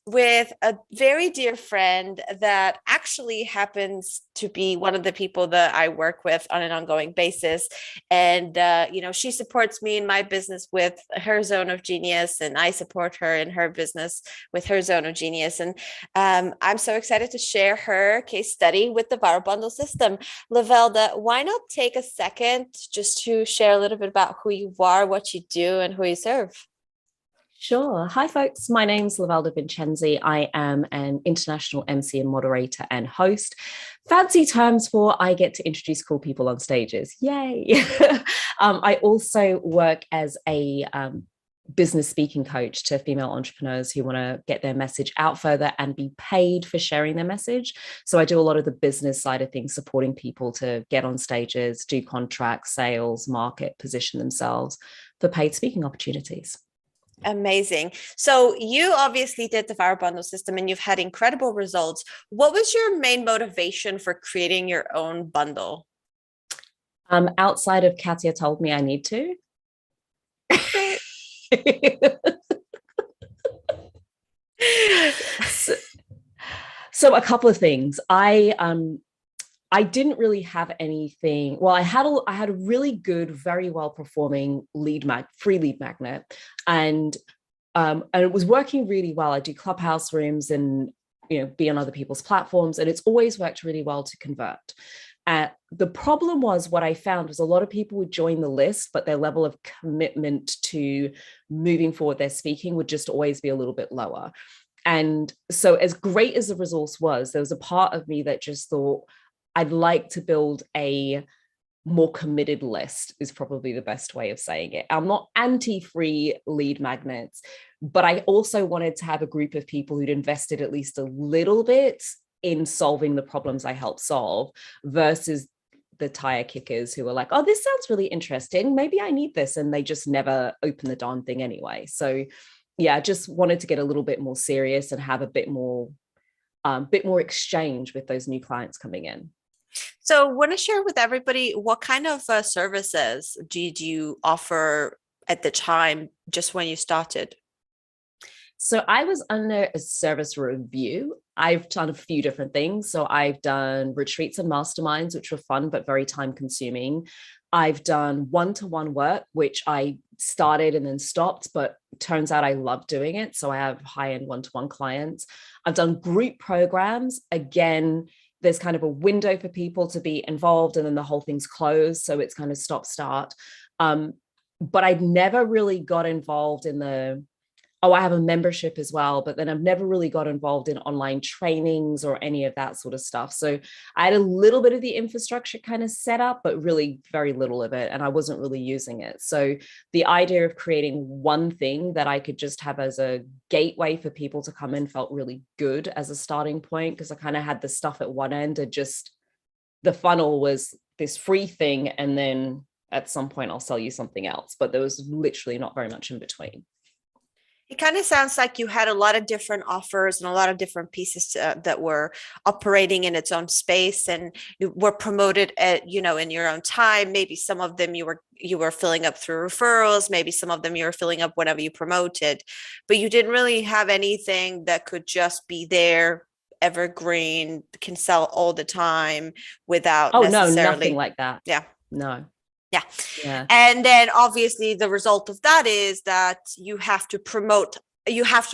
with a very dear friend that actually happens to be one of the people that I work with on an ongoing basis. And, she supports me in my business with her zone of genius, and I support her in her business with her zone of genius. And I'm so excited to share her case study with the Viral Bundle system. Lovelda, why not take a second just to share a little bit about who you are, what you do, and who you serve? Sure. Hi, folks. My name's Lovelda Vincenzi. I am an international MC and moderator and host. Fancy terms for I get to introduce cool people on stages. Yay. I also work as a business speaking coach to female entrepreneurs who want to get their message out further and be paid for sharing their message. So I do a lot of the business side of things, supporting people to get on stages, do contracts, sales, market, position themselves for paid speaking opportunities. Amazing. So you obviously did the Viral Bundle system and you've had incredible results. What was your main motivation for creating your own bundle? Outside of Katya told me I need to. so a couple of things. I didn't really have anything. Well, I had a really good, very well performing free lead magnet, and it was working really well. I do Clubhouse rooms and be on other people's platforms, and it's always worked really well to convert. The problem was, what I found was a lot of people would join the list, but their level of commitment to moving forward their speaking would just always be a little bit lower. And so, as great as the resource was, there was a part of me that just thought, I'd like to build a more committed list, is probably the best way of saying it. I'm not anti-free lead magnets, but I also wanted to have a group of people who'd invested at least a little bit in solving the problems I help solve, versus the tire kickers who are like, oh, this sounds really interesting, maybe I need this, and they just never open the darn thing anyway. So yeah, I just wanted to get a little bit more serious and have a bit more exchange with those new clients coming in. So, want to share with everybody what kind of services did you offer at the time, just when you started? So I was under a service review. I've done a few different things. So I've done retreats and masterminds, which were fun, but very time consuming. I've done one-to-one work, which I started and then stopped, but turns out I love doing it. So I have high-end one-to-one clients. I've done group programs. Again, there's kind of a window for people to be involved, and then the whole thing's closed. So it's kind of stop start. But I'd never really got involved in I have a membership as well, but then I've never really got involved in online trainings or any of that sort of stuff. So I had a little bit of the infrastructure kind of set up, but really very little of it. And I wasn't really using it. So the idea of creating one thing that I could just have as a gateway for people to come in felt really good as a starting point, because I kind of had the stuff at one end, and just the funnel was this free thing. And then at some point I'll sell you something else, but there was literally not very much in between. It kind of sounds like you had a lot of different offers and a lot of different pieces that were operating in its own space, and you were promoted in your own time. Maybe some of them you were filling up through referrals. Maybe some of them you were filling up whenever you promoted, but you didn't really have anything that could just be there, evergreen, can sell all the time without no, nothing like that. Yeah. No. Yeah. Yeah. And then obviously the result of that is that you have to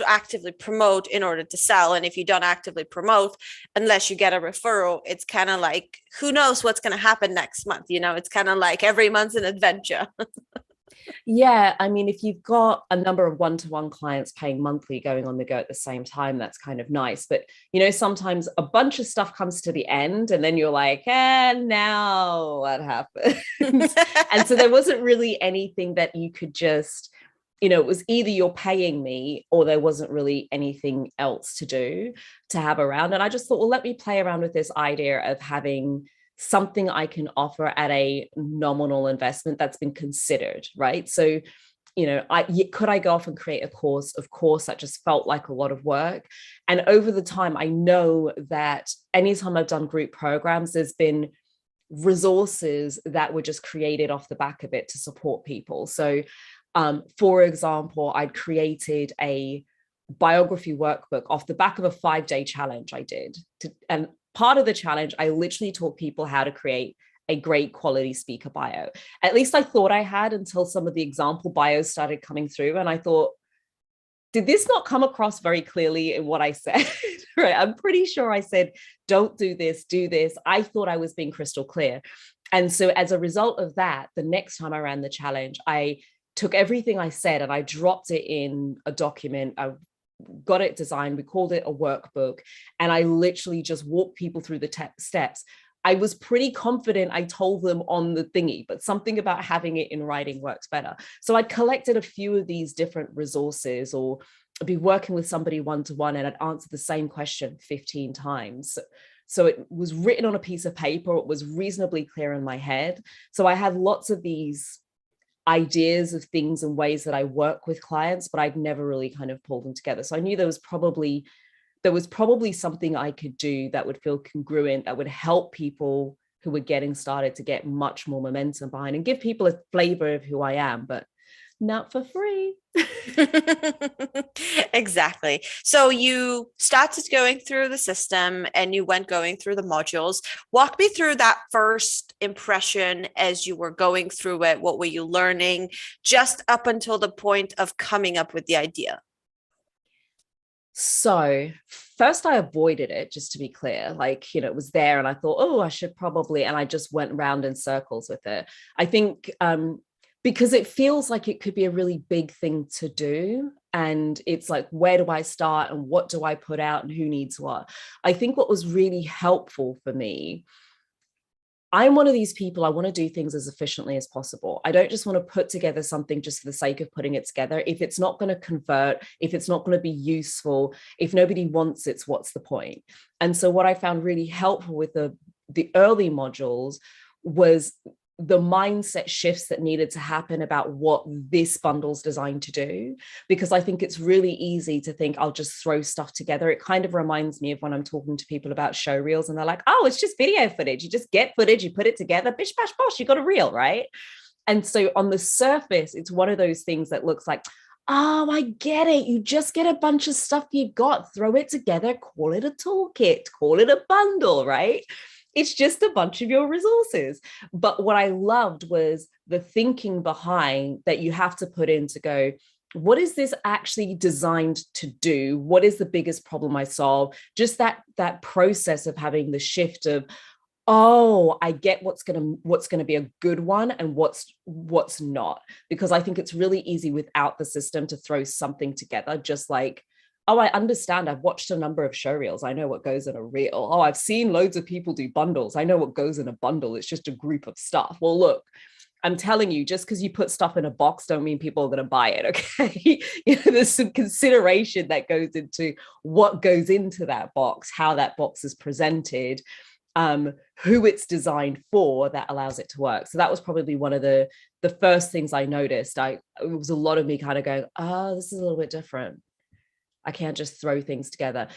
actively promote in order to sell. And if you don't actively promote, unless you get a referral, it's kind of like, who knows what's going to happen next month? It's kind of like every month's an adventure. Yeah, I mean, if you've got a number of one-to-one clients paying monthly going on the go at the same time, that's kind of nice. But, sometimes a bunch of stuff comes to the end, and then you're like, now what happened? And so there wasn't really anything that you could just, it was either you're paying me or there wasn't really anything else to do to have around. And I just thought, well, let me play around with this idea of having something I can offer at a nominal investment that's been considered, right? So, could I go off and create a course? Of course, that just felt like a lot of work. And over the time, I know that anytime I've done group programs, there's been resources that were just created off the back of it to support people. So, for example, I'd created a biography workbook off the back of a 5-day challenge I did. And part of the challenge, I literally taught people how to create a great quality speaker bio. At least I thought I had, until some of the example bios started coming through. And I thought, did this not come across very clearly in what I said? Right. I'm pretty sure I said, don't do this, do this. I thought I was being crystal clear. And so as a result of that, the next time I ran the challenge, I took everything I said and I dropped it in a document. I got it designed. We called it a workbook. And I literally just walked people through the steps. I was pretty confident I told them on the thingy, but something about having it in writing works better. So I'd collected a few of these different resources, or I'd be working with somebody one-to-one and I'd answer the same question 15 times. So it was written on a piece of paper. It was reasonably clear in my head. So I had lots of these ideas of things and ways that I work with clients, but I'd never really kind of pulled them together. So I knew there was probably something I could do that would feel congruent, that would help people who were getting started to get much more momentum behind and give people a flavor of who I am, but not for free. Exactly. So you started going through the system and you went going through the modules. Walk me through that first impression as you were going through it. What were you learning just up until the point of coming up with the idea? So first I avoided it, just to be clear, like, it was there and I thought, oh, I should probably, and I just went round in circles with it. I think because it feels like it could be a really big thing to do. And it's like, where do I start and what do I put out and who needs what? I think what was really helpful for me, I'm one of these people, I want to do things as efficiently as possible. I don't just want to put together something just for the sake of putting it together. If it's not going to convert, if it's not going to be useful, if nobody wants it, what's the point? And so what I found really helpful with the early modules was the mindset shifts that needed to happen about what this bundle's designed to do, because I think it's really easy to think I'll just throw stuff together. It kind of reminds me of when I'm talking to people about show reels and they're like, oh, it's just video footage. You just get footage, you put it together, bish, bash, bosh, you got a reel, right? And so on the surface, it's one of those things that looks like, oh, I get it. You just get a bunch of stuff you got, throw it together, call it a toolkit, call it a bundle, right? It's just a bunch of your resources. But what I loved was the thinking behind that you have to put in to go, what is this actually designed to do? What is the biggest problem I solve? Just that process of having the shift of, oh, I get what's gonna be a good one and what's not. Because I think it's really easy without the system to throw something together, just like, oh, I understand. I've watched a number of show reels. I know what goes in a reel. Oh, I've seen loads of people do bundles. I know what goes in a bundle. It's just a group of stuff. Well, look, I'm telling you, just because you put stuff in a box don't mean people are going to buy it, okay? There's some consideration that goes into what goes into that box, how that box is presented, who it's designed for that allows it to work. So that was probably one of the first things I noticed. It was a lot of me kind of going, oh, this is a little bit different. I can't just throw things together.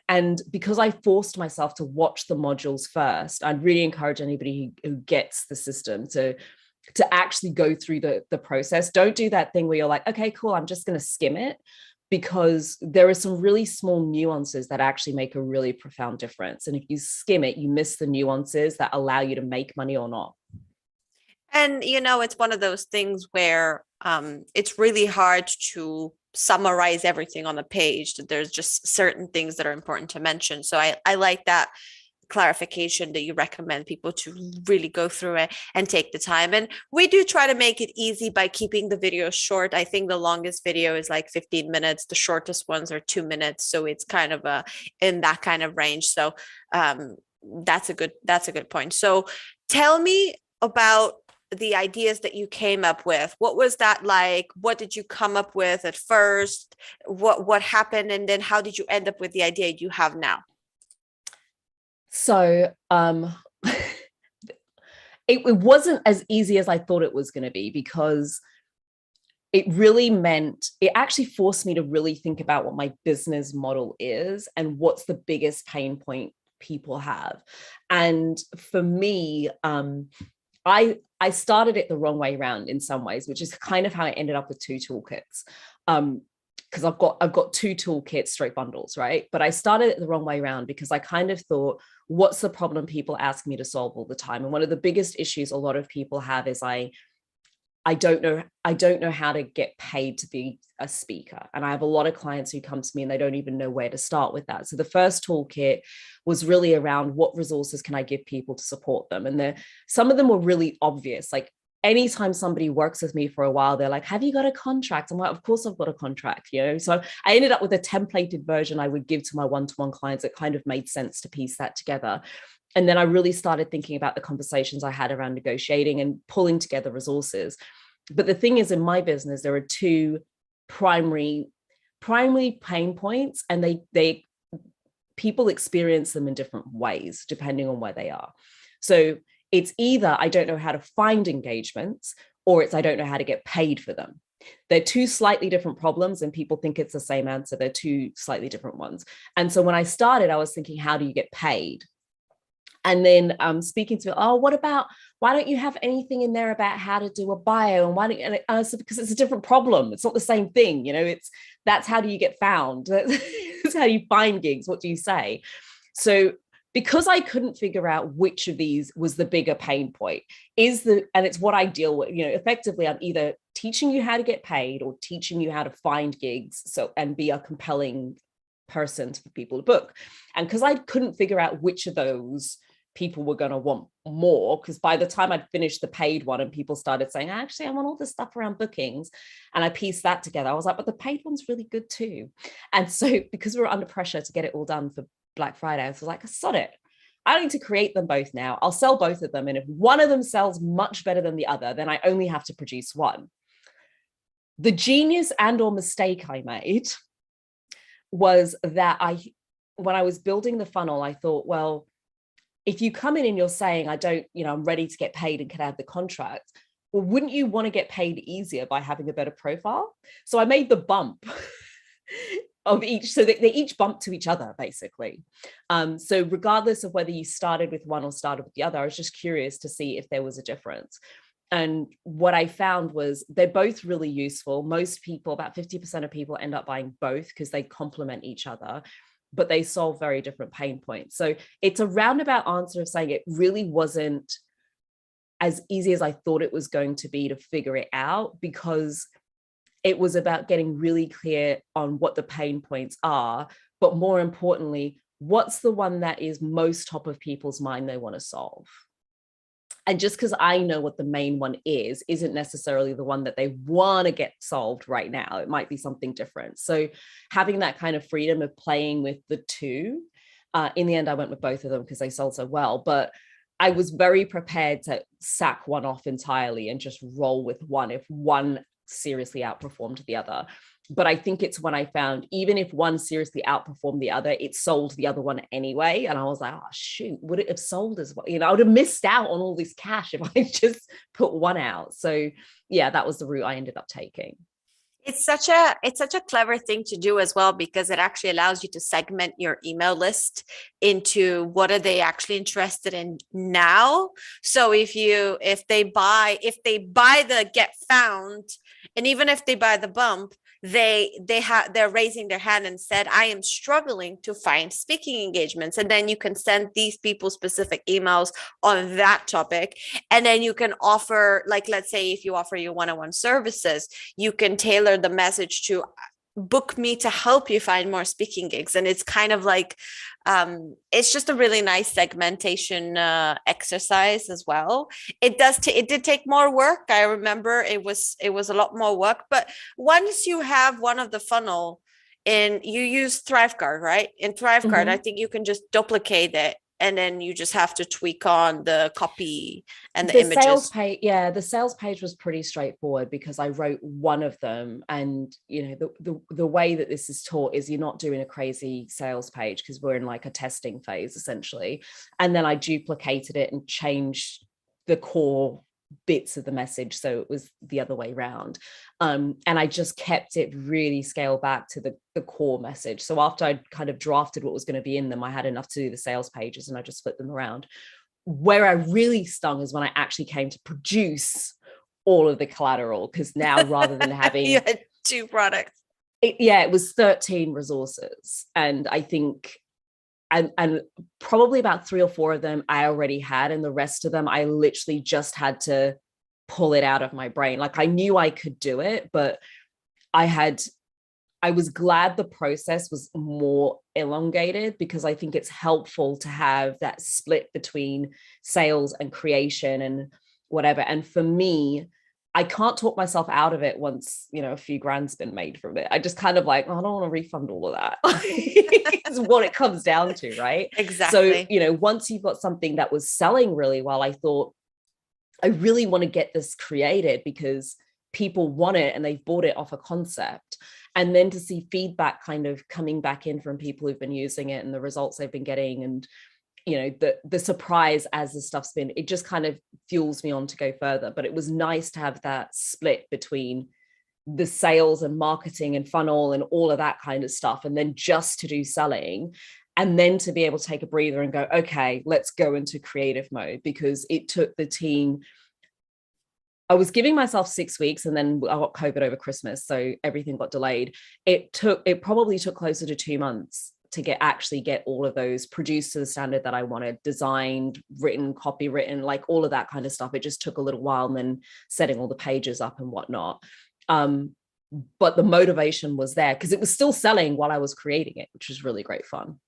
And because I forced myself to watch the modules first, I'd really encourage anybody who gets the system to actually go through the process. Don't do that thing where you're like, okay, cool, I'm just going to skim it, because there are some really small nuances that actually make a really profound difference. And if you skim it, you miss the nuances that allow you to make money or not. And, it's one of those things where it's really hard to summarize everything on the page. There's just certain things that are important to mention. So I like that clarification that you recommend people to really go through it and take the time. And we do try to make it easy by keeping the video short. I think the longest video is like 15 minutes. The shortest ones are 2 minutes. So it's kind of in that kind of range. So that's a good point. So tell me about the ideas that you came up with. What was that like? What did you come up with at first? What happened? And then how did you end up with the idea you have now? So it wasn't as easy as I thought it was going to be, because it actually forced me to really think about what my business model is and what's the biggest pain point people have. And for me, I started it the wrong way around in some ways, which is kind of how I ended up with 2 toolkits. because I've got two toolkits, straight bundles, right? But I started it the wrong way around because I kind of thought, what's the problem people ask me to solve all the time? And one of the biggest issues a lot of people have is I don't know how to get paid to be a speaker. And I have a lot of clients who come to me and they don't even know where to start with that. So the first toolkit was really around what resources can I give people to support them? And some of them were really obvious. Like anytime somebody works with me for a while, they're like, have you got a contract? I'm like, of course I've got a contract, you know? So I ended up with a templated version I would give to my one-to-one clients. It kind of made sense to piece that together. And then I really started thinking about the conversations I had around negotiating and pulling together resources. But the thing is, in my business, there are two primary pain points, and they people experience them in different ways depending on where they are. So it's either I don't know how to find engagements, or it's I don't know how to get paid for them. They're two slightly different problems, and people think it's the same answer. They're two slightly different ones. And so when I started, I was thinking, how do you get paid? And then speaking to, why don't you have anything in there about how to do a bio? And why don't you, because it's a different problem. It's not the same thing. You know, that's how do you get found? That's how you find gigs. What do you say? So because I couldn't figure out which of these was the bigger pain point, and it's what I deal with, you know, effectively, I'm either teaching you how to get paid or teaching you how to find gigs. And be a compelling person for people to book. And because I couldn't figure out which of those people were going to want more, because by the time I'd finished the paid one and people started saying, actually, I want all this stuff around bookings, and I pieced that together, I was like, but the paid one's really good too. And so because we were under pressure to get it all done for Black Friday, I was like, sod it. I need to create them both now. I'll sell both of them. And if one of them sells much better than the other, then I only have to produce one. The genius and or mistake I made was that when I was building the funnel, I thought, well, if you come in and you're saying, I'm ready to get paid and can I have the contract, well, wouldn't you want to get paid easier by having a better profile? So I made the bump of each, so that they each bump to each other, basically. So regardless of whether you started with one or started with the other, I was just curious to see if there was a difference. And what I found was they're both really useful. Most people, about 50% of people, end up buying both because they complement each other, but they solve very different pain points. So it's a roundabout answer of saying it really wasn't as easy as I thought it was going to be to figure it out, because it was about getting really clear on what the pain points are, but more importantly, what's the one that is most top of people's mind they want to solve. And just because I know what the main one is, isn't necessarily the one that they want to get solved right now. It might be something different. So having that kind of freedom of playing with the two, in the end, I went with both of them because they sold so well. But I was very prepared to sack one off entirely and just roll with one if one seriously outperformed the other. But I think it's when I found, even if one seriously outperformed the other, it sold the other one anyway. And I was like, oh, shoot, would it have sold as well? You know, I would have missed out on all this cash if I just put one out. So yeah, that was the route I ended up taking. It's such a clever thing to do as well, because it actually allows you to segment your email list into what are they actually interested in now. So if they buy the get found, and even if they buy the bump, they're raising their hand and said, I am struggling to find speaking engagements. And then you can send these people specific emails on that topic. And then you can offer, like, let's say if you offer your one-on-one services, you can tailor the message to book me to help you find more speaking gigs. And it's kind of like, it's just a really nice segmentation exercise as well. It did take more work. I remember it was a lot more work, but once you have one of the funnel and you use ThriveCard, right? In ThriveCard, I think you can just duplicate it, and then you just have to tweak on the copy and the images. The sales page was pretty straightforward because I wrote one of them. And, you know, the way that this is taught is you're not doing a crazy sales page because we're in like a testing phase essentially. And then I duplicated it and changed the core bits of the message so it was the other way around, and I just kept it really scaled back to the core message. So after I'd kind of drafted what was going to be in them, I had enough to do the sales pages, and I just flipped them around. Where I really stung is when I actually came to produce all of the collateral, because now rather than having you had two products. it was 13 resources. And I think, and probably about 3 or 4 of them I already had, and the rest of them I literally just had to pull it out of my brain. Like I knew I could do it, but I was glad the process was more elongated, because I think it's helpful to have that split between sales and creation and whatever. And for me, I can't talk myself out of it once, a few grand's been made from it. I just kind of like, oh, I don't want to refund all of that. It's what it comes down to, right? Exactly. So, once you've got something that was selling really well, I thought, I really want to get this created because people want it and they've bought it off a concept. And then to see feedback kind of coming back in from people who've been using it and the results they've been getting, and the surprise as the stuff's been, it just kind of fuels me on to go further. But it was nice to have that split between the sales and marketing and funnel and all of that kind of stuff, and then just to do selling, and then to be able to take a breather and go, okay, let's go into creative mode. Because it took the team, I was giving myself 6 weeks, and then I got COVID over Christmas, so everything got delayed. It probably took closer to 2 months to get all of those produced to the standard that I wanted, designed, written, copywritten, like all of that kind of stuff. It just took a little while, and then setting all the pages up and whatnot. But the motivation was there because it was still selling while I was creating it, which was really great fun.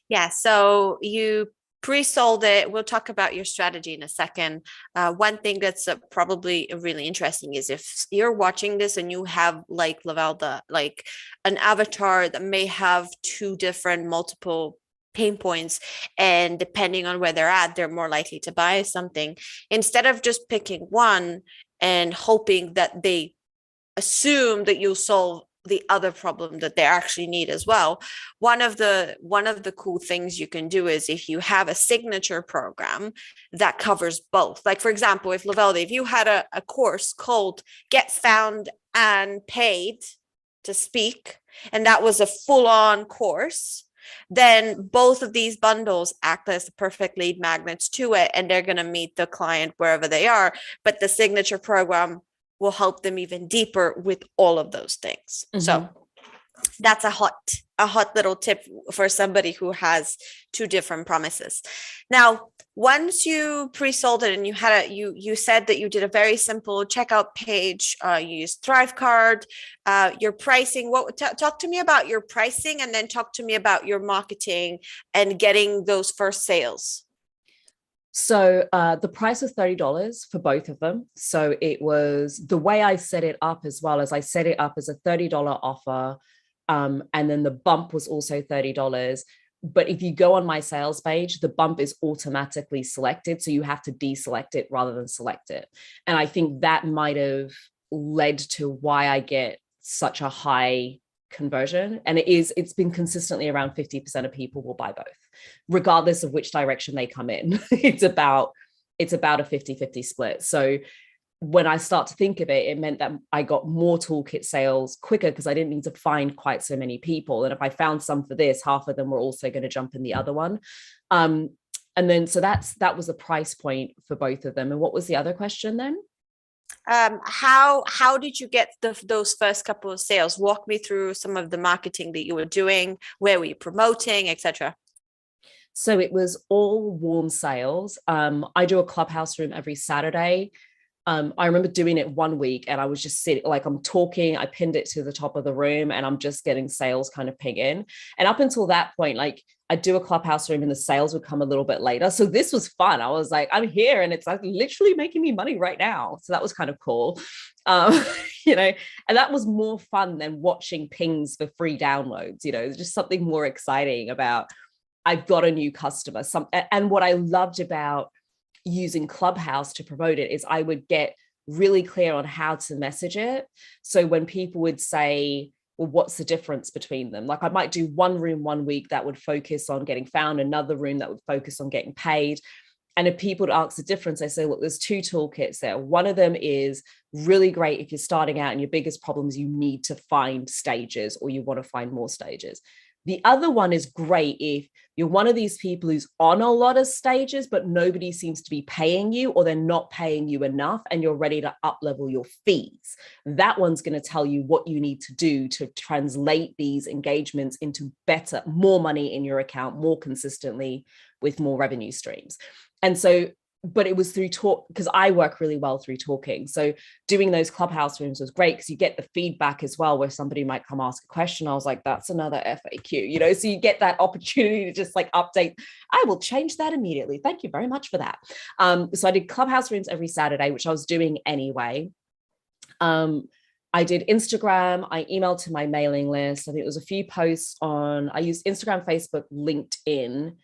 Yeah. So you pre-sold it. We'll talk about your strategy in a second. One thing that's probably really interesting is if you're watching this and you have, like Lovelda, like an avatar that may have 2 different multiple pain points, and depending on where they're at, they're more likely to buy something. Instead of just picking one and hoping that they assume that you'll solve the other problem that they actually need as well. One of the cool things you can do is if you have a signature program that covers both. Like, for example, if Lovelda, if you had a course called Get Found and Paid to Speak, and that was a full-on course, then both of these bundles act as the perfect lead magnets to it, and they're going to meet the client wherever they are. But the signature program will help them even deeper with all of those things. Mm-hmm. So that's a hot little tip for somebody who has 2 different promises. Now, once you pre-sold it and you said that you did a very simple checkout page, you used Thrivecard, your pricing. Talk to me about your pricing, and then talk to me about your marketing and getting those first sales. So the price was $30 for both of them. So it was, the way I set it up as well, as I set it up as a $30 offer. And then the bump was also $30. But if you go on my sales page, the bump is automatically selected. So you have to deselect it rather than select it. And I think that might have led to why I get such a high conversion. And it's been consistently around 50% of people will buy both, regardless of which direction they come in. It's about a 50-50 split. So when I start to think of it, it meant that I got more toolkit sales quicker because I didn't need to find quite so many people. And if I found some for this, half of them were also going to jump in the other one. And then, so that was the price point for both of them. And what was the other question then? How did you get those first couple of sales? Walk me through some of the marketing that you were doing. Where were you promoting, etc.? So it was all warm sales. I do a clubhouse room every Saturday. I remember doing it 1 week, and I was just sitting, like, I'm talking, I pinned it to the top of the room, and I'm just getting sales kind of ping in. And up until that point, like, I'd do a clubhouse room and the sales would come a little bit later. So this was fun. I was like, I'm here and it's like literally making me money right now. So that was kind of cool. And that was more fun than watching pings for free downloads. There's just something more exciting about, I've got a new customer. And what I loved about using Clubhouse to promote it is I would get really clear on how to message it. So when people would say, well, what's the difference between them? Like, I might do one room 1 week that would focus on getting found, another room that would focus on getting paid. And if people would ask the difference, I say, look, there's 2 toolkits there. One of them is really great if you're starting out and your biggest problem is you need to find stages, or you want to find more stages. The other one is great if you're one of these people who's on a lot of stages, but nobody seems to be paying you, or they're not paying you enough, and you're ready to up level your fees. That one's going to tell you what you need to do to translate these engagements into better, more money in your account, more consistently, with more revenue streams. And so, but it was through talk, because I work really well through talking. So doing those clubhouse rooms was great because you get the feedback as well, where somebody might come ask a question. I was like, that's another FAQ, you know, so you get that opportunity to just like update. I will change that immediately. Thank you very much for that. So I did clubhouse rooms every Saturday, which I was doing anyway. I did Instagram. I emailed to my mailing list. I think it was a few posts I used Instagram, Facebook, LinkedIn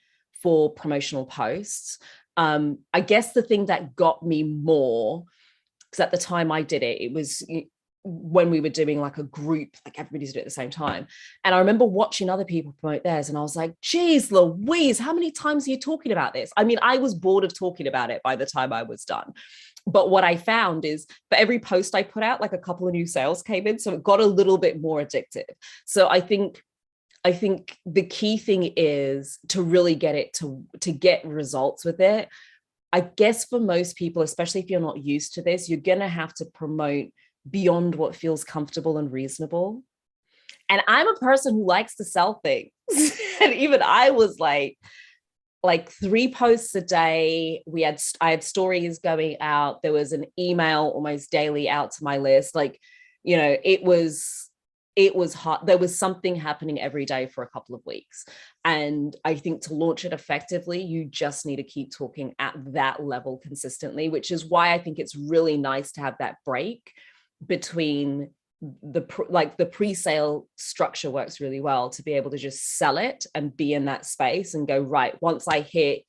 for promotional posts. I guess the thing that got me more, because at the time I did it, it was when we were doing like a group, like everybody's doing it at the same time. And I remember watching other people promote theirs, and I was like, geez, Louise, how many times are you talking about this? I mean, I was bored of talking about it by the time I was done. But what I found is for every post I put out, like a couple of new sales came in. So it got a little bit more addictive. So I think the key thing is to really get it to get results with it. I guess for most people, especially if you're not used to this, you're going to have to promote beyond what feels comfortable and reasonable. And I'm a person who likes to sell things. And even I was like 3 posts a day. I had stories going out. There was an email almost daily out to my list. Like, you know, it was hard. There was something happening every day for a couple of weeks. And I think to launch it effectively, you just need to keep talking at that level consistently, which is why I think it's really nice to have that break between the pre-sale structure works really well to be able to just sell it and be in that space and go, right, once I hit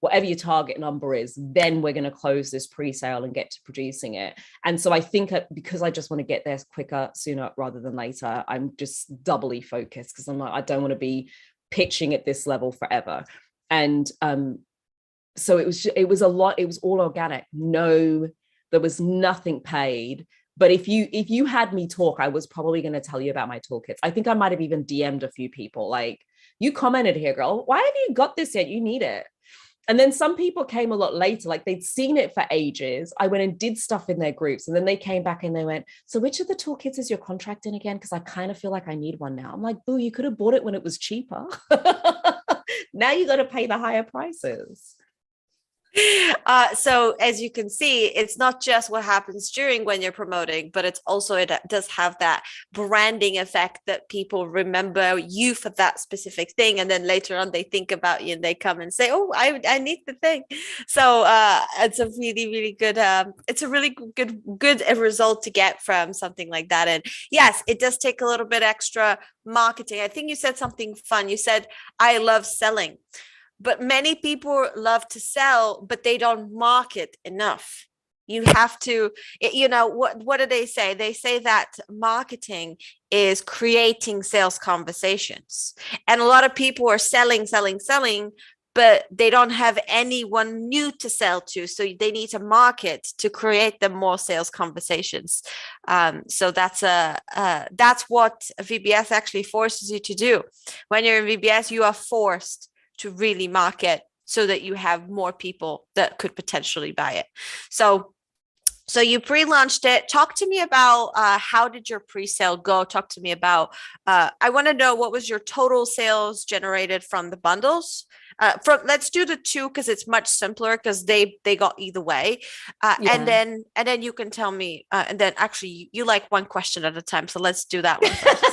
whatever your target number is, then we're going to close this pre-sale and get to producing it. And so I think because I just want to get there quicker, sooner rather than later, I'm just doubly focused, because I'm like, I don't want to be pitching at this level forever. And so it was a lot. It was all organic. No, there was nothing paid. But if you had me talk, I was probably going to tell you about my toolkits. I think I might have even DM'd a few people like, you commented here, girl, why have you got this yet? You need it. And then some people came a lot later, like they'd seen it for ages. I went and did stuff in their groups, and then they came back and they went, so which of the toolkits is your contract in again? Because I kind of feel like I need one now. I'm like, boo, you could have bought it when it was cheaper. Now you got to pay the higher prices. So as you can see, it's not just what happens during when you're promoting, but it's also, it does have that branding effect that people remember you for that specific thing. And then later on they think about you and they come and say, oh, I need the thing. So it's a really, really good, it's a really good result to get from something like that. And yes, it does take a little bit extra marketing. I think you said something fun. You said, I love selling. But many people love to sell, but they don't market enough. You have to, you know, what do they say? They say that marketing is creating sales conversations. And a lot of people are selling, but they don't have anyone new to sell to. So they need to market to create them more sales conversations. So that's what VBS actually forces you to do. When you're in VBS, you are forced to really market so that you have more people that could potentially buy it. So you pre-launched it. Talk to me about how did your pre-sale go? Talk to me about, I want to know what was your total sales generated from the bundles. Let's do the 2 because it's much simpler because they got either way. Yeah. And then you can tell me, and then actually you like one question at a time. So let's do that one first.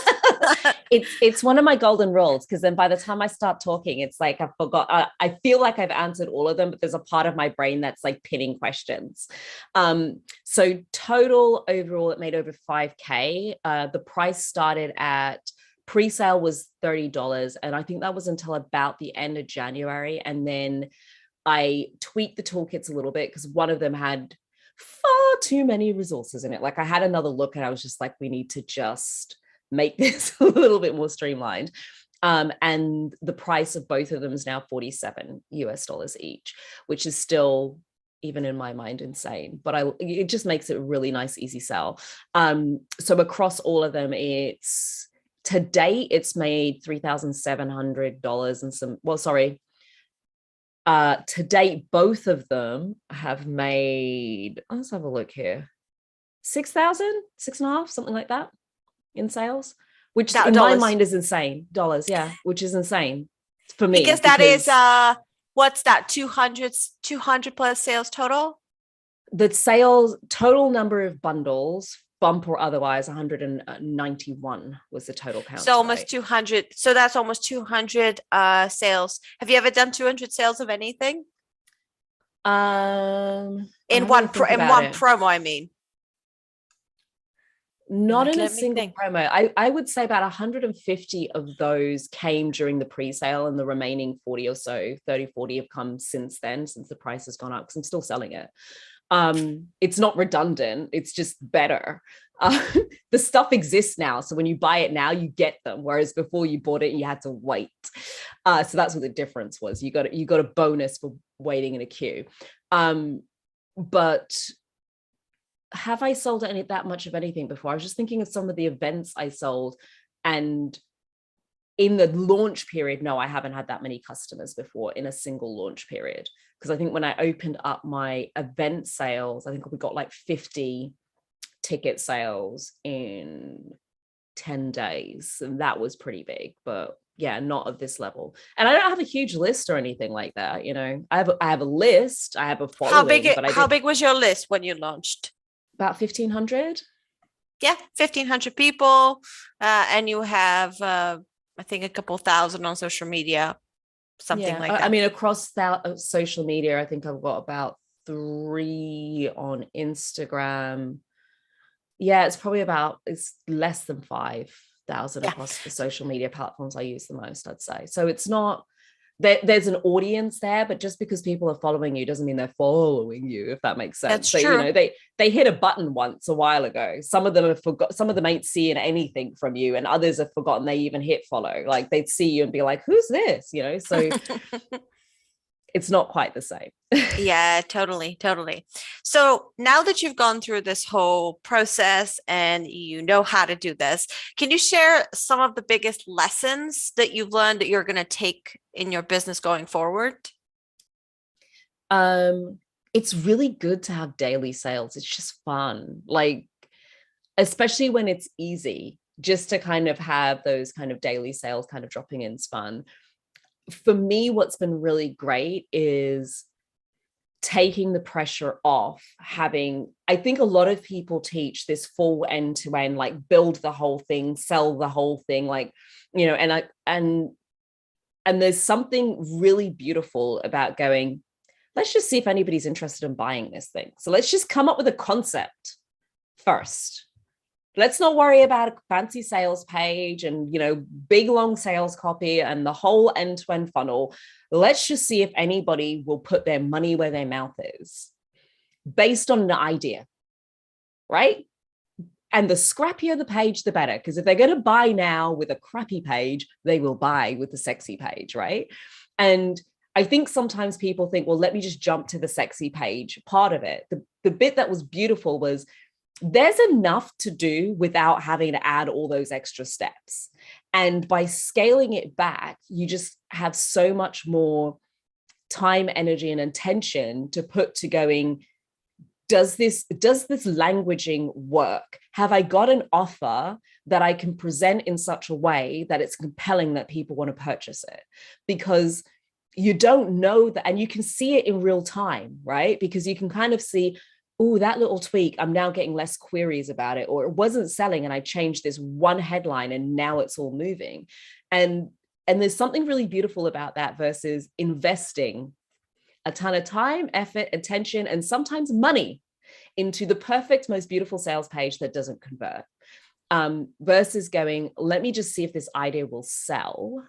It's one of my golden rules, because then by the time I start talking, it's like I forgot. I feel like I've answered all of them, but there's a part of my brain that's like pinning questions. So total overall, it made over 5K. The price started at pre-sale was $30, and I think that was until about the end of January. And then I tweaked the toolkits a little bit because one of them had far too many resources in it. Like I had another look and I was just like, we need to just make this a little bit more streamlined. And the price of both of them is now $47 each, which is still, even in my mind, insane. But it just makes it a really nice, easy sell. So across all of them, it's to date, it's made $3,700 and some, well, sorry. To date, both of them have made, let's have a look here, 6,000, 6.5, something like that in sales, which in my mind is insane. Dollars, yeah, which is insane for me. Because that is, what's that, 200 plus sales total? The sales total number of bundles, bump or otherwise, 191 was the total count. So almost 200. So that's almost 200 sales. Have you ever done 200 sales of anything? In one promo, I mean. Not in a single promo. I would say about 150 of those came during the pre-sale, and the remaining 40 or so, 30, 40 have come since then, since the price has gone up, because I'm still selling it. It's not redundant, it's just better. The stuff exists now, so when you buy it now, you get them, whereas before you bought it, you had to wait. So that's what the difference was. You got a bonus for waiting in a queue. But have I sold that much of anything before? I was just thinking of some of the events I sold, and in the launch period, no, I haven't had that many customers before in a single launch period. Because I think when I opened up my event sales, I think we got like 50 ticket sales in 10 days. And that was pretty big, but yeah, not of this level. And I don't have a huge list or anything like that. You know, I have a list, I have a following. How big was your list when you launched? About 1,500. Yeah, 1,500 people. And you have, I think, a couple thousand on social media, something like that. I mean, across social media, I think I've got about 3 on Instagram. Yeah, it's less than 5,000 across the social media platforms I use the most, I'd say. So it's not, there's an audience there, but just because people are following you doesn't mean they're following you, if that makes sense. That's so true. You know, they hit a button once a while ago. Some of them have forgot, some of them ain't seeing anything from you, and others have forgotten they even hit follow. Like they'd see you and be like, who's this? You know, so it's not quite the same. Yeah, totally. So now that you've gone through this whole process and you know how to do this, can you share some of the biggest lessons that you've learned that you're going to take in your business going forward? It's really good to have daily sales. It's just fun. Like, especially when it's easy, just to kind of have those kind of daily sales kind of dropping in is fun. For me, what's been really great is taking the pressure off having, I think a lot of people teach this full end-to-end, like build the whole thing, sell the whole thing, like, you know, and there's something really beautiful about going, let's just see if anybody's interested in buying this thing. So let's just come up with a concept first. Let's not worry about a fancy sales page and, you know, big long sales copy and the whole end-to-end funnel. Let's just see if anybody will put their money where their mouth is based on an idea, right? And the scrappier the page, the better. Because if they're going to buy now with a crappy page, they will buy with the sexy page, right? And I think sometimes people think, well, let me just jump to the sexy page part of it. The bit that was beautiful was, there's enough to do without having to add all those extra steps. And by scaling it back, you just have so much more time, energy, and attention to put to going, does this languaging work? Have I got an offer that I can present in such a way that it's compelling that people want to purchase it? Because you don't know that, and you can see it in real time, right? Because you can kind of see, oh, that little tweak, I'm now getting less queries about it, or it wasn't selling and I changed this one headline and now it's all moving. And there's something really beautiful about that versus investing a ton of time, effort, attention, and sometimes money into the perfect, most beautiful sales page that doesn't convert, versus going, let me just see if this idea will sell.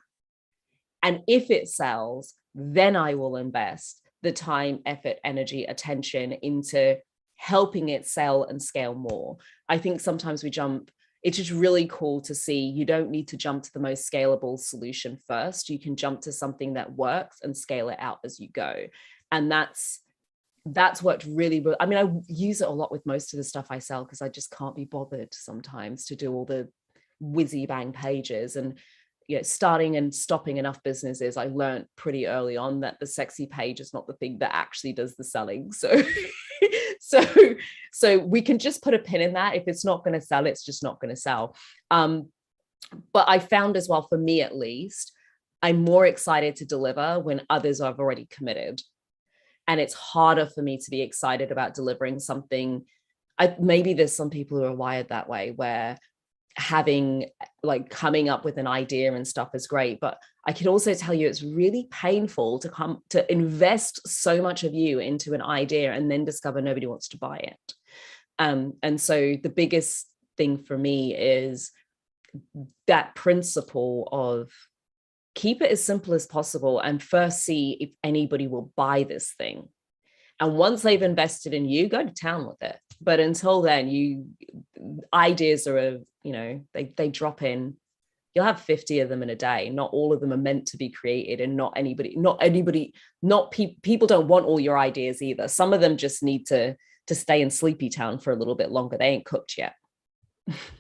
And if it sells, then I will invest the time, effort, energy, attention into helping it sell and scale more. I think sometimes we jump, it's just really cool to see you don't need to jump to the most scalable solution first. You can jump to something that works and scale it out as you go. And that's what really, I mean, I use it a lot with most of the stuff I sell because I just can't be bothered sometimes to do all the whizzy bang pages. And starting and stopping enough businesses, I learned pretty early on that the sexy page is not the thing that actually does the selling. So so we can just put a pin in that. If it's not going to sell, it's just not going to sell. But I found as well, for me at least, I'm more excited to deliver when others have already committed. And it's harder for me to be excited about delivering something. Maybe there's some people who are wired that way, where coming up with an idea and stuff is great. But I can also tell you it's really painful to invest so much of you into an idea and then discover nobody wants to buy it. And so the biggest thing for me is that principle of keep it as simple as possible and first see if anybody will buy this thing. And once they've invested in you, go to town with it. But until then, ideas are, they drop in. You'll have 50 of them in a day. Not all of them are meant to be created, and people don't want all your ideas either. Some of them just need to stay in sleepy town for a little bit longer. They ain't cooked yet.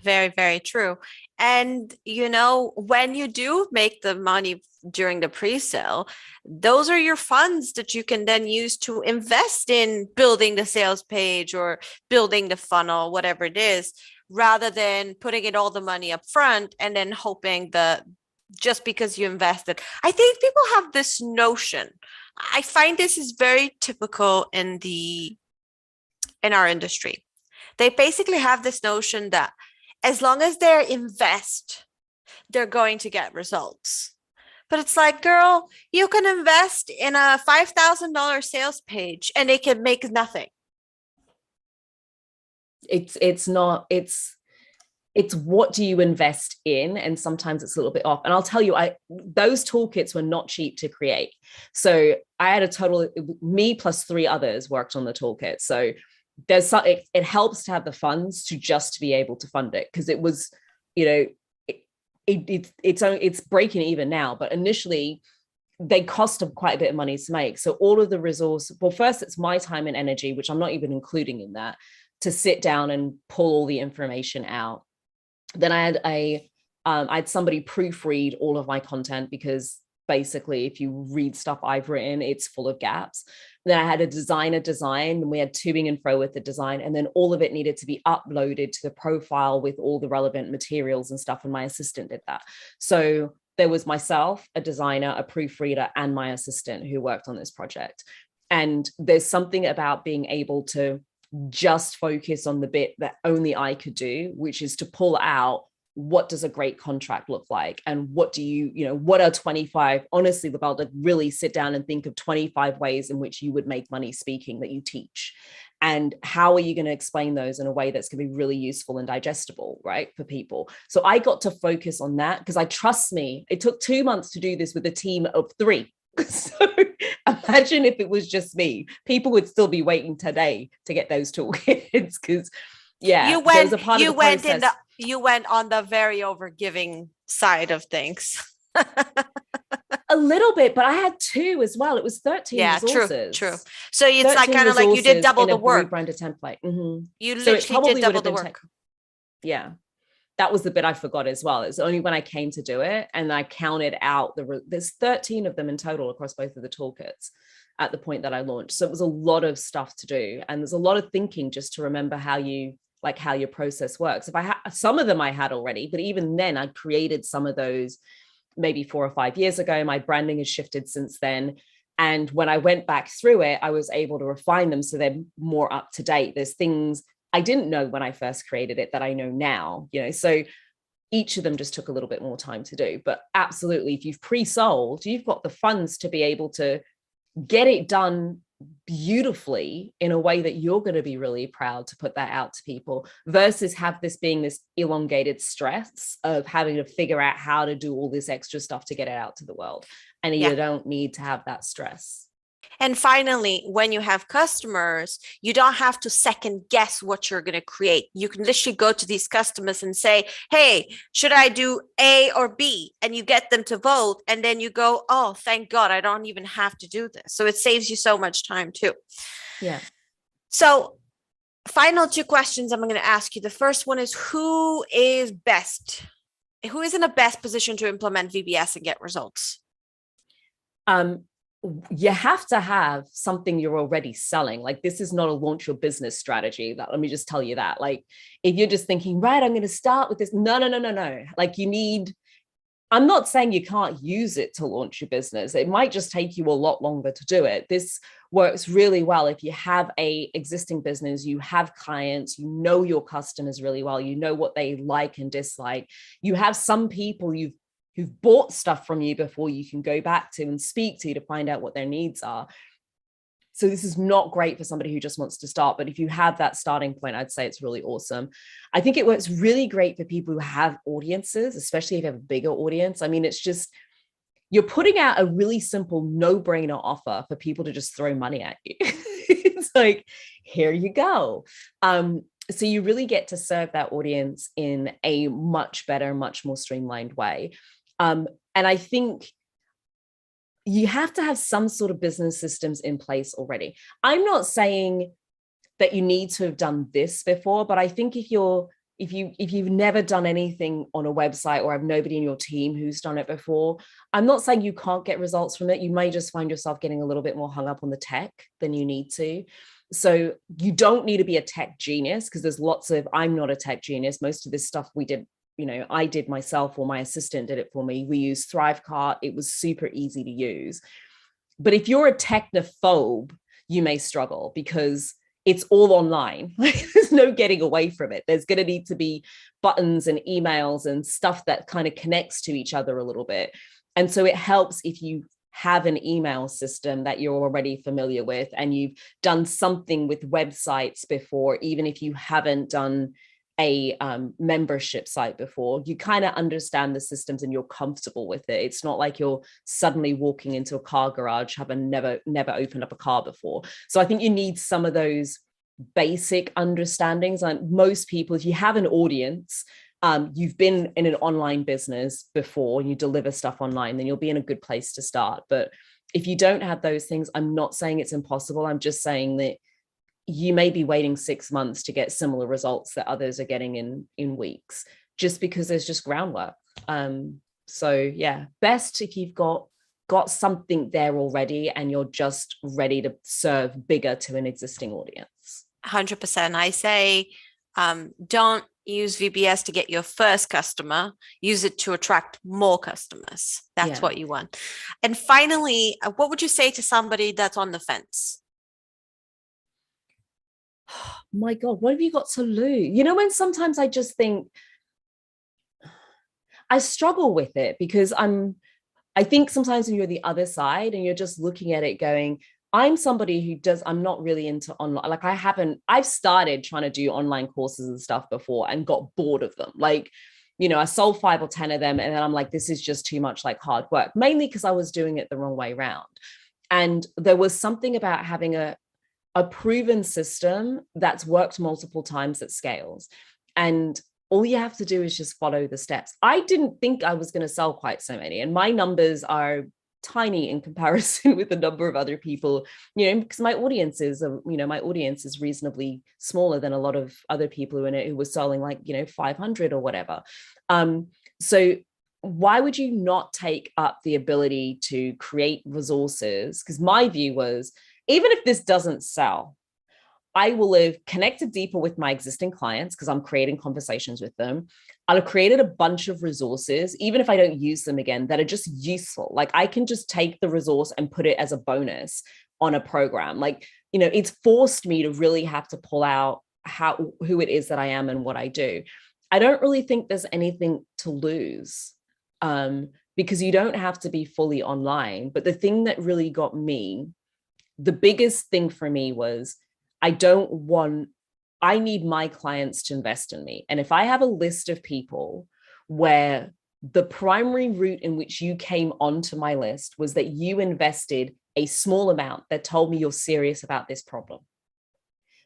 Very, very true. And, when you do make the money during the pre-sale, those are your funds that you can then use to invest in building the sales page or building the funnel, whatever it is, rather than putting in all the money up front and then hoping that just because you invested. I think people have this notion. I find this is very typical in our industry. They basically have this notion that as long as they invest, they're going to get results. But it's like, girl, you can invest in a $5,000 sales page and it can make nothing. It's what do you invest in? And sometimes it's a little bit off. And I'll tell you, those toolkits were not cheap to create. So I had a total, me plus 3 others worked on the toolkit. So it helps to have the funds to be able to fund it, because it was, it's breaking even now, but initially they cost quite a bit of money to make. So all of the resource, well, first it's my time and energy, which I'm not even including in that, to sit down and pull all the information out. Then I had somebody proofread all of my content, because basically if you read stuff I've written, it's full of gaps. Then I had a designer design, and we had toing and fro with the design, and then all of it needed to be uploaded to the profile with all the relevant materials and stuff, and my assistant did that. So there was myself, a designer, a proofreader, and my assistant who worked on this project. And there's something about being able to just focus on the bit that only I could do, which is to pull out, what does a great contract look like? And what do what are 25, honestly, Lovelda, really sit down and think of 25 ways in which you would make money speaking that you teach. And how are you going to explain those in a way that's going to be really useful and digestible, right, for people? So I got to focus on that, because trust me, it took 2 months to do this with a team of 3. So imagine if it was just me, people would still be waiting today to get those toolkits, because you went on the very overgiving side of things. A little bit, but I had 2 as well. It was 13 resources. True. So it's like kind of like you did double the work. Rebranded template. Mm-hmm. You literally did double the work. Yeah. That was the bit I forgot as well. It's only when I came to do it and I counted out there's 13 of them in total across both of the toolkits at the point that I launched. So it was a lot of stuff to do. And there's a lot of thinking just to remember how your process works. Some of them I had already, but even then I created some of those maybe 4 or 5 years ago. My branding has shifted since then. And when I went back through it, I was able to refine them so they're more up to date. There's things I didn't know when I first created it that I know now, so each of them just took a little bit more time to do. But absolutely, if you've pre-sold, you've got the funds to be able to get it done beautifully in a way that you're going to be really proud to put that out to people, versus have this being this elongated stress of having to figure out how to do all this extra stuff to get it out to the world. And you don't need to have that stress. And finally, when you have customers, you don't have to second guess what you're going to create. You can literally go to these customers and say, hey, should I do A or B? And you get them to vote. And then you go, oh, thank God, I don't even have to do this. So it saves you so much time too. Yeah. So final 2 questions I'm going to ask you. The first one is, who is best who is in the best position to implement VBS and get results? You have to have something you're already selling. Like, this is not a launch your business strategy. That, let me just tell you that. Like, if you're just thinking, right, I'm going to start with this. No. Like, you need, I'm not saying you can't use it to launch your business. It might just take you a lot longer to do it. This works really well if you have a existing business, you have clients, you know your customers really well, you know what they like and dislike. You have some people who've bought stuff from you before you can go back to and speak to find out what their needs are. So this is not great for somebody who just wants to start, but if you have that starting point, I'd say it's really awesome. I think it works really great for people who have audiences, especially if you have a bigger audience. I mean, it's just, you're putting out a really simple no-brainer offer for people to just throw money at you. It's like, here you go. So you really get to serve that audience in a much better, much more streamlined way. And I think you have to have some sort of business systems in place already. I'm not saying that you need to have done this before, but I think if you've never done anything on a website or have nobody in your team who's done it before, I'm not saying you can't get results from it. You may just find yourself getting a little bit more hung up on the tech than you need to. So you don't need to be a tech genius, because there's lots of, I'm not a tech genius. Most of this stuff we did, I did myself, or my assistant did it for me. We used Thrivecart. It was super easy to use. But if you're a technophobe, you may struggle because it's all online. There's no getting away from it. There's going to need to be buttons and emails and stuff that kind of connects to each other a little bit. And so it helps if you have an email system that you're already familiar with and you've done something with websites before, even if you haven't done a membership site before. You kind of understand the systems and you're comfortable with it. It's not like you're suddenly walking into a car garage, having never opened up a car before. So I think you need some of those basic understandings. And most people, if you have an audience, you've been in an online business before, you deliver stuff online, then you'll be in a good place to start. But if you don't have those things, I'm not saying it's impossible. I'm just saying that you may be waiting 6 months to get similar results that others are getting in weeks, just because there's just groundwork. So yeah, best if you've got something there already and you're just ready to serve bigger to an existing audience. 100%. I say, don't use VBS to get your first customer, use it to attract more customers. That's what you want. And finally, what would you say to somebody that's on the fence? My God, what have you got to lose? When sometimes I just think, I struggle with it because I think sometimes when you're the other side and you're just looking at it going, I'm somebody I'm not really into online. Like I've started trying to do online courses and stuff before and got bored of them. Like, I sold 5 or 10 of them. And then I'm like, this is just too much like hard work, mainly because I was doing it the wrong way around. And there was something about having a proven system that's worked multiple times that scales. And all you have to do is just follow the steps. I didn't think I was going to sell quite so many. And my numbers are tiny in comparison with the number of other people, because my audience is reasonably smaller than a lot of other people who were selling like, 500 or whatever. So why would you not take up the ability to create resources? Because my view was, even if this doesn't sell, I will have connected deeper with my existing clients because I'm creating conversations with them. I'll have created a bunch of resources, even if I don't use them again, that are just useful. Like I can just take the resource and put it as a bonus on a program. Like, it's forced me to really have to pull out who it is that I am and what I do. I don't really think there's anything to lose because you don't have to be fully online. But the thing that really got me, the biggest thing for me was I need my clients to invest in me. And if I have a list of people where the primary route in which you came onto my list was that you invested a small amount that told me you're serious about this problem.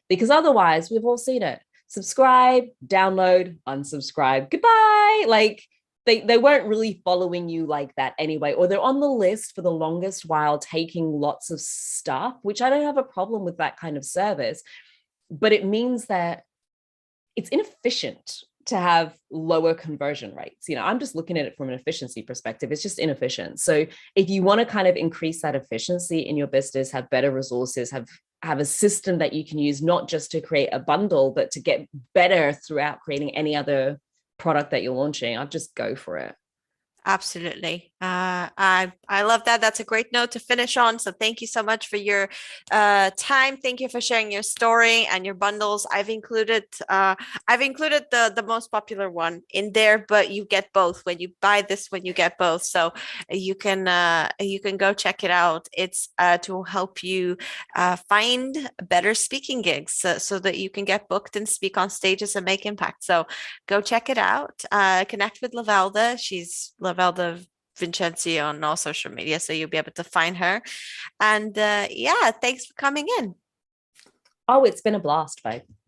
Because otherwise, we've all seen it. Subscribe, download, unsubscribe, goodbye. Like, they weren't really following you like that anyway, or they're on the list for the longest while taking lots of stuff, which I don't have a problem with that kind of service, but it means that it's inefficient to have lower conversion rates. I'm just looking at it from an efficiency perspective. It's just inefficient. So if you want to kind of increase that efficiency in your business, have better resources, have a system that you can use, not just to create a bundle, but to get better throughout creating any other product that you're launching, I'd just go for it. Absolutely. I love that. That's a great note to finish on. So thank you so much for your time. Thank you for sharing your story and your bundles. I've included the most popular one in there, but you get both when you buy this one. You get both, so you can go check it out. It's to help you find better speaking gigs, so that you can get booked and speak on stages and make impact. So go check it out. Connect with Lovelda. She's Lovelda Vincenzi on all social media, so you'll be able to find her. And yeah, thanks for coming in. Oh, it's been a blast, babe.